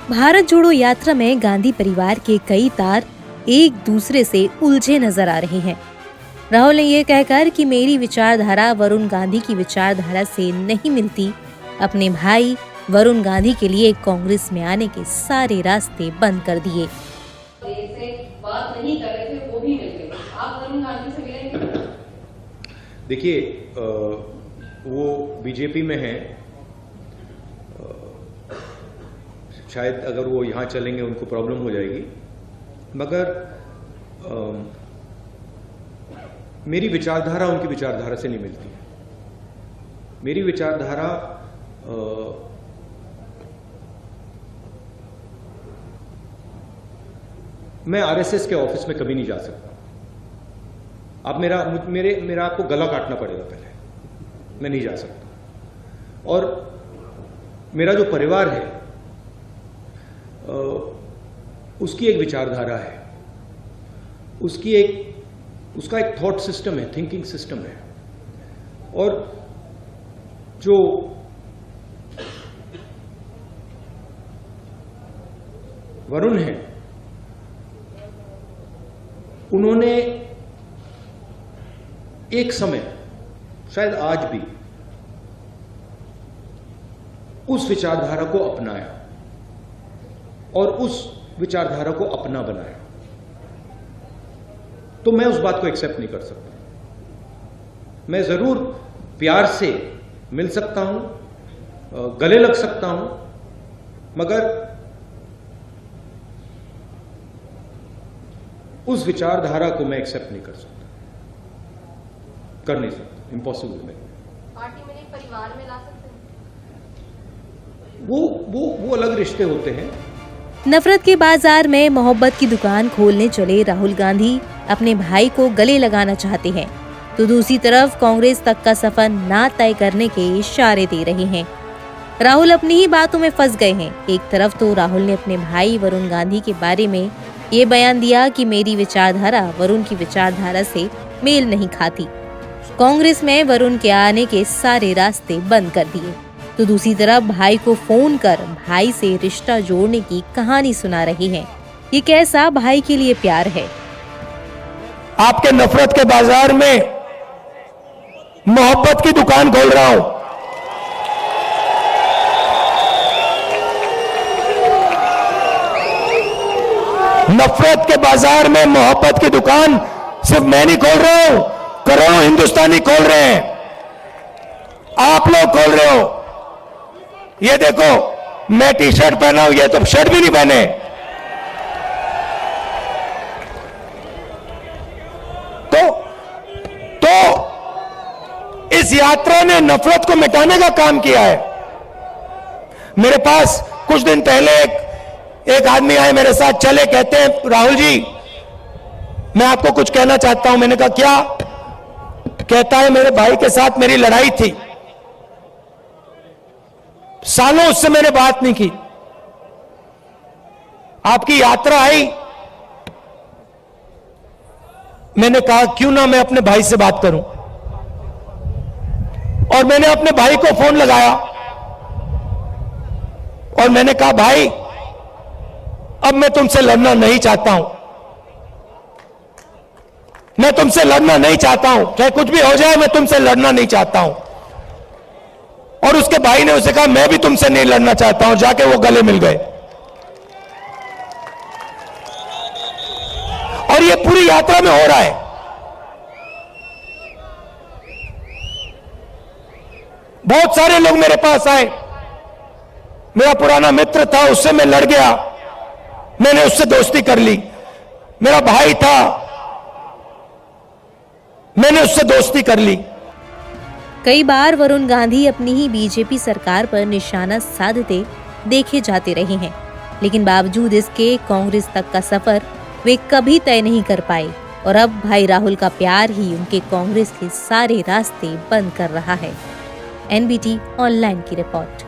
भारत जोड़ो यात्रा में गांधी परिवार के कई तार एक दूसरे से उलझे नजर आ रहे हैं। राहुल ने यह कहकर कि मेरी विचारधारा वरुण गांधी की विचारधारा से नहीं मिलती, अपने भाई वरुण गांधी के लिए कांग्रेस में आने के सारे रास्ते बंद कर दिए। बात नहीं कर रहे थे, वो भी मिल गए। आप वरुण गांधी से मिलेंगे? देखिए, वो बीजेपी में है, शायद अगर वो यहाँ चलेंगे उनको प्रॉब्लम हो जाएगी, मगर मेरी विचारधारा उनकी विचारधारा से नहीं मिलती। मेरी विचारधारा मैं आरएसएस के ऑफिस में कभी नहीं जा सकता। आप मेरा आपको गला काटना पड़ेगा पहले, मैं नहीं जा सकता। और मेरा जो परिवार है उसकी एक विचारधारा है, उसका एक थॉट सिस्टम है, थिंकिंग सिस्टम है। और जो वरुण है, उन्होंने एक समय, शायद आज भी, उस विचारधारा को अपनाया और उस विचारधारा को अपना बनाया, तो मैं उस बात को एक्सेप्ट नहीं कर सकता। मैं जरूर प्यार से मिल सकता हूं, गले लग सकता हूं, मगर उस विचारधारा को मैं एक्सेप्ट नहीं कर सकता, कर नहीं सकता, इम्पॉसिबल है। पार्टी में नहीं, परिवार में ला सकते हैं? वो अलग रिश्ते होते हैं। नफरत के बाजार में मोहब्बत की दुकान खोलने चले राहुल गांधी अपने भाई को गले लगाना चाहते हैं, तो दूसरी तरफ कांग्रेस तक का सफर ना तय करने के इशारे दे रहे हैं। राहुल अपनी ही बातों में फंस गए हैं। एक तरफ तो राहुल ने अपने भाई वरुण गांधी के बारे में ये बयान दिया कि मेरी विचारधारा वरुण की विचारधारा से मेल नहीं खाती, कांग्रेस में वरुण के आने के सारे रास्ते बंद कर दिए। तो दूसरी तरफ भाई को फोन कर भाई से रिश्ता जोड़ने की कहानी सुना रहे हैं। ये कैसा भाई के लिए प्यार है? आपके नफरत के बाजार में मोहब्बत की दुकान खोल रहा हूं। नफरत के बाजार में मोहब्बत की दुकान सिर्फ मैं नहीं खोल रहा हूं, करोड़ों हिंदुस्तानी खोल रहे हैं, आप लोग खोल रहे हो। ये देखो, मैं टी शर्ट पहना हूं, ये तो शर्ट भी नहीं पहने। तो इस यात्रा ने नफरत को मिटाने का काम किया है। मेरे पास कुछ दिन पहले एक आदमी आए मेरे साथ, चले, कहते हैं राहुल जी मैं आपको कुछ कहना चाहता हूं। मैंने कहा क्या? कहता है मेरे भाई के साथ मेरी लड़ाई थी, सालों उससे मैंने बात नहीं की, आपकी यात्रा आई, मैंने कहा क्यों ना मैं अपने भाई से बात करूं। और मैंने अपने भाई को फोन लगाया और मैंने कहा भाई अब मैं तुमसे लड़ना नहीं चाहता हूं, मैं तुमसे लड़ना नहीं चाहता हूं, चाहे कुछ भी हो जाए मैं तुमसे लड़ना नहीं चाहता हूं। और उसके भाई ने उसे कहा मैं भी तुमसे नहीं लड़ना चाहता हूं, जाके वो गले मिल गए। और ये पूरी यात्रा में हो रहा है। बहुत सारे लोग मेरे पास आए, मेरा पुराना मित्र था, उससे मैं लड़ गया, मैंने उससे दोस्ती कर ली। मेरा भाई था, मैंने उससे दोस्ती कर ली। कई बार वरुण गांधी अपनी ही बीजेपी सरकार पर निशाना साधते देखे जाते रहे हैं, लेकिन बावजूद इसके कांग्रेस तक का सफर वे कभी तय नहीं कर पाए। और अब भाई राहुल का प्यार ही उनके कांग्रेस के सारे रास्ते बंद कर रहा है। NBT ऑनलाइन की रिपोर्ट।